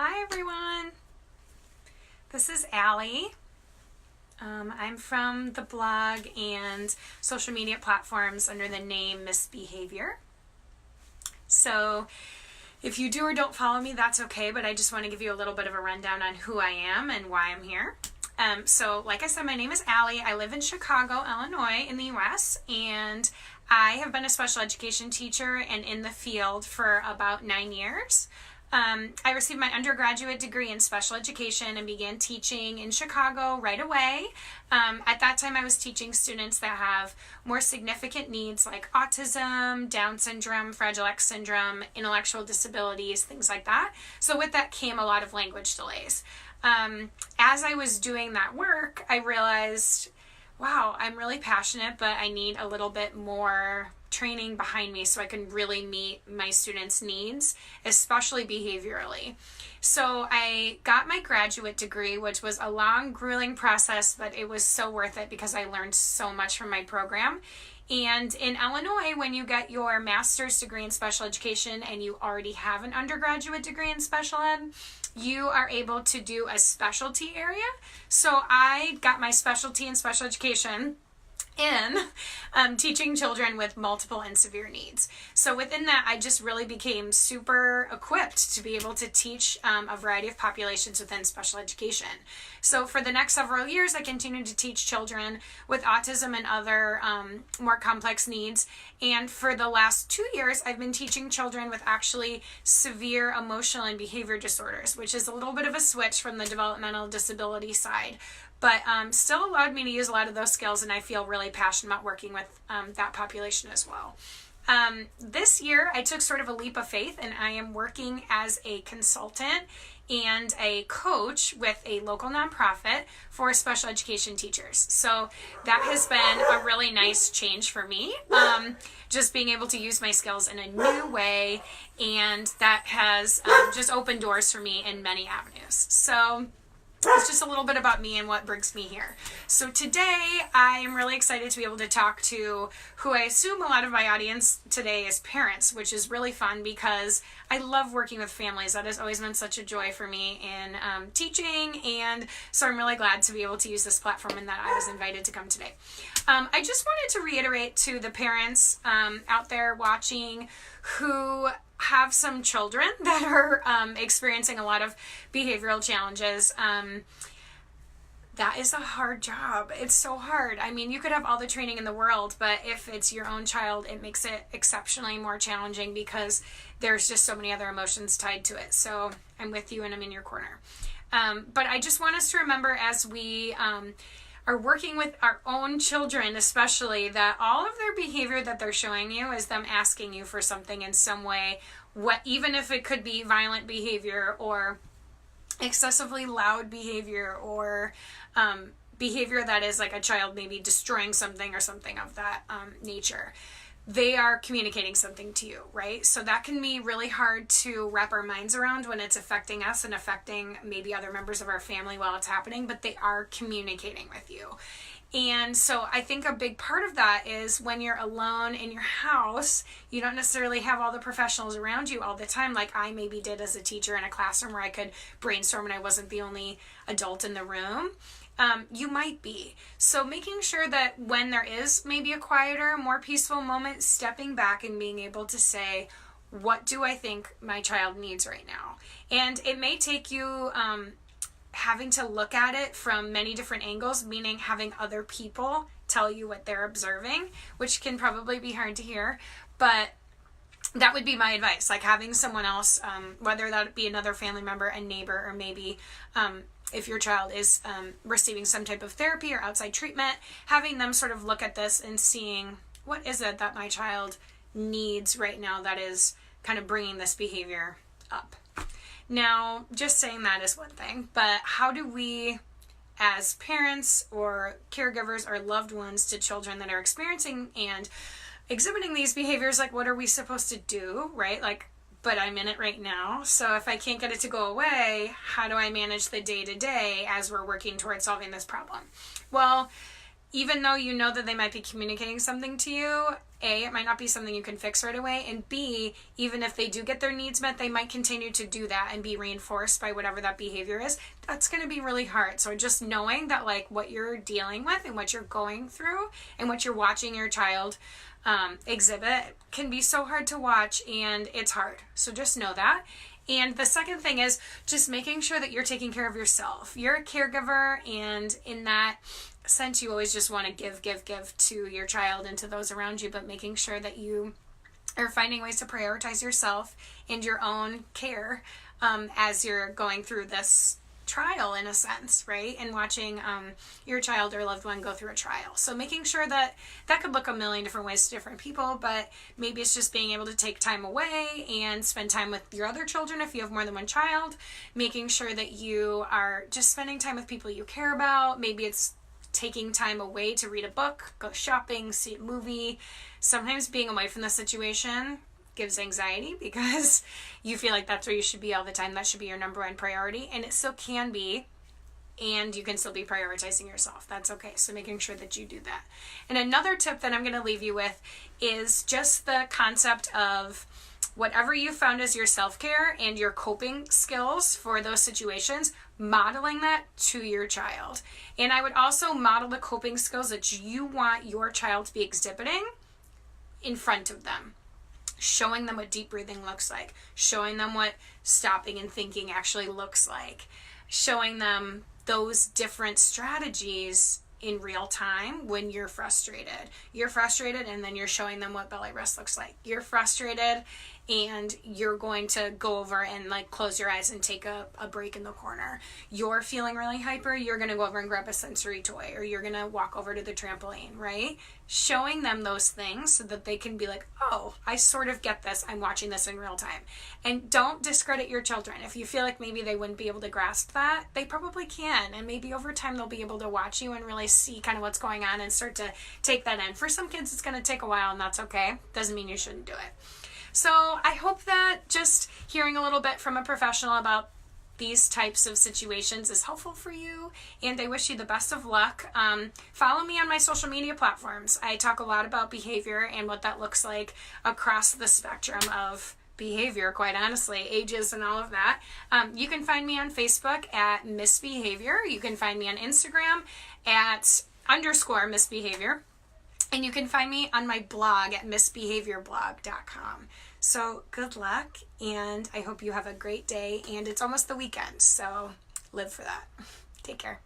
Hi everyone, this is Allie. I'm from the blog and social media platforms under the name Miss Behaviour. So if you do or don't follow me, that's okay, but I just want to give you a little bit of a rundown on who I am and why I'm here. So like I said, my name is Allie. I live in Chicago, Illinois in the US, and I have been a special education teacher and in the field for about 9 years. I received my undergraduate degree in special education and began teaching in Chicago right away. At that time, I was teaching students that have more significant needs like autism, Down syndrome, Fragile X syndrome, intellectual disabilities, things like that. So with that came a lot of language delays. As I was doing that work, I realized, wow, I'm really passionate, but I need a little bit more training behind me so I can really meet my students' needs, especially behaviorally. So I got my graduate degree, which was a long, grueling process, but it was so worth it because I learned so much from my program. And in Illinois, when you get your master's degree in special education and you already have an undergraduate degree in special ed, you are able to do a specialty area. So I got my specialty in special education in teaching children with multiple and severe needs. So within that, I just really became super equipped to be able to teach a variety of populations within special education. So for the next several years, I continued to teach children with autism and other more complex needs. And for the last 2 years, I've been teaching children with actually severe emotional and behavior disorders, which is a little bit of a switch from the developmental disability side, but still allowed me to use a lot of those skills, and I feel really passionate about working with that population as well. This year, I took sort of a leap of faith, and I am working as a consultant and a coach with a local nonprofit for special education teachers. So that has been a really nice change for me, just being able to use my skills in a new way, and that has just opened doors for me in many avenues. So it's just a little bit about me and what brings me here. So today, I am really excited to be able to talk to who I assume a lot of my audience today is parents, which is really fun because I love working with families. That has always been such a joy for me in teaching, and so I'm really glad to be able to use this platform and that I was invited to come today. I just wanted to reiterate to the parents out there watching who have some children that are experiencing a lot of behavioral challenges. That is a hard job. It's so hard. I mean, you could have all the training in the world, but if it's your own child, it makes it exceptionally more challenging because there's just so many other emotions tied to it. So I'm with you and I'm in your corner. But I just want us to remember as we are working with our own children, especially, that all of their behavior that they're showing you is them asking you for something in some way, even if it could be violent behavior or excessively loud behavior or behavior that is like a child maybe destroying something or something of that nature. They are communicating something to you, right? So that can be really hard to wrap our minds around when it's affecting us and affecting maybe other members of our family while it's happening, but they are communicating with you. And so I think a big part of that is when you're alone in your house, you don't necessarily have all the professionals around you all the time, like I maybe did as a teacher in a classroom where I could brainstorm and I wasn't the only adult in the room. You might be. So making sure that when there is maybe a quieter, more peaceful moment, stepping back and being able to say, what do I think my child needs right now? And it may take you having to look at it from many different angles, meaning having other people tell you what they're observing, which can probably be hard to hear, but that would be my advice, like having someone else, whether that be another family member, a neighbor, or maybe if your child is receiving some type of therapy or outside treatment, having them sort of look at this and seeing what is it that my child needs right now that is kind of bringing this behavior up. Now, just saying that is one thing, but how do we, as parents or caregivers or loved ones to children that are experiencing and exhibiting these behaviors, like what are we supposed to do, right? Like, but I'm in it right now. So if I can't get it to go away, how do I manage the day-to-day as we're working towards solving this problem? Well, even though you know that they might be communicating something to you, A, it might not be something you can fix right away, and B, even if they do get their needs met, they might continue to do that and be reinforced by whatever that behavior is. That's going to be really hard. So just knowing that like what you're dealing with and what you're going through and what you're watching your child exhibit can be so hard to watch, and it's hard. So just know that. And the second thing is just making sure that you're taking care of yourself. You're a caregiver, and in that sense, you always just want to give to your child and to those around you, but making sure that you are finding ways to prioritize yourself and your own care as you're going through this trial, in a sense, right? And watching your child or loved one go through a trial. So making sure that could look a million different ways to different people, but maybe it's just being able to take time away and spend time with your other children if you have more than one child, making sure that you are just spending time with people you care about. Maybe it's taking time away to read a book, go shopping, see a movie. Sometimes being away from the situation gives anxiety because you feel like that's where you should be all the time. That should be your number one priority, and it still can be, and you can still be prioritizing yourself. That's okay. So making sure that you do that. And another tip that I'm going to leave you with is just the concept of whatever you found as your self-care and your coping skills for those situations, modeling that to your child. And I would also model the coping skills that you want your child to be exhibiting in front of them. Showing them what deep breathing looks like, showing them what stopping and thinking actually looks like, showing them those different strategies in real time when you're frustrated. You're frustrated, and then you're showing them what belly rest looks like. You're frustrated, and you're going to go over and like close your eyes and take a break in the corner. You're feeling really hyper, you're going to go over and grab a sensory toy, or you're going to walk over to the trampoline, right? Showing them those things so that they can be like, oh, I sort of get this. I'm watching this in real time. And don't discredit your children. If you feel like maybe they wouldn't be able to grasp that, they probably can. And maybe over time they'll be able to watch you and really see kind of what's going on and start to take that in. For some kids, it's going to take a while, and that's okay. Doesn't mean you shouldn't do it. So I hope that just hearing a little bit from a professional about these types of situations is helpful for you, and I wish you the best of luck. Follow me on my social media platforms. I talk a lot about behavior and what that looks like across the spectrum of behavior, quite honestly, ages and all of that. You can find me on Facebook at Miss Behavior. You can find me on Instagram at _Miss Behavior. And you can find me on my blog at missbehaviorblog.com. So good luck, and I hope you have a great day, and it's almost the weekend, so live for that. Take care.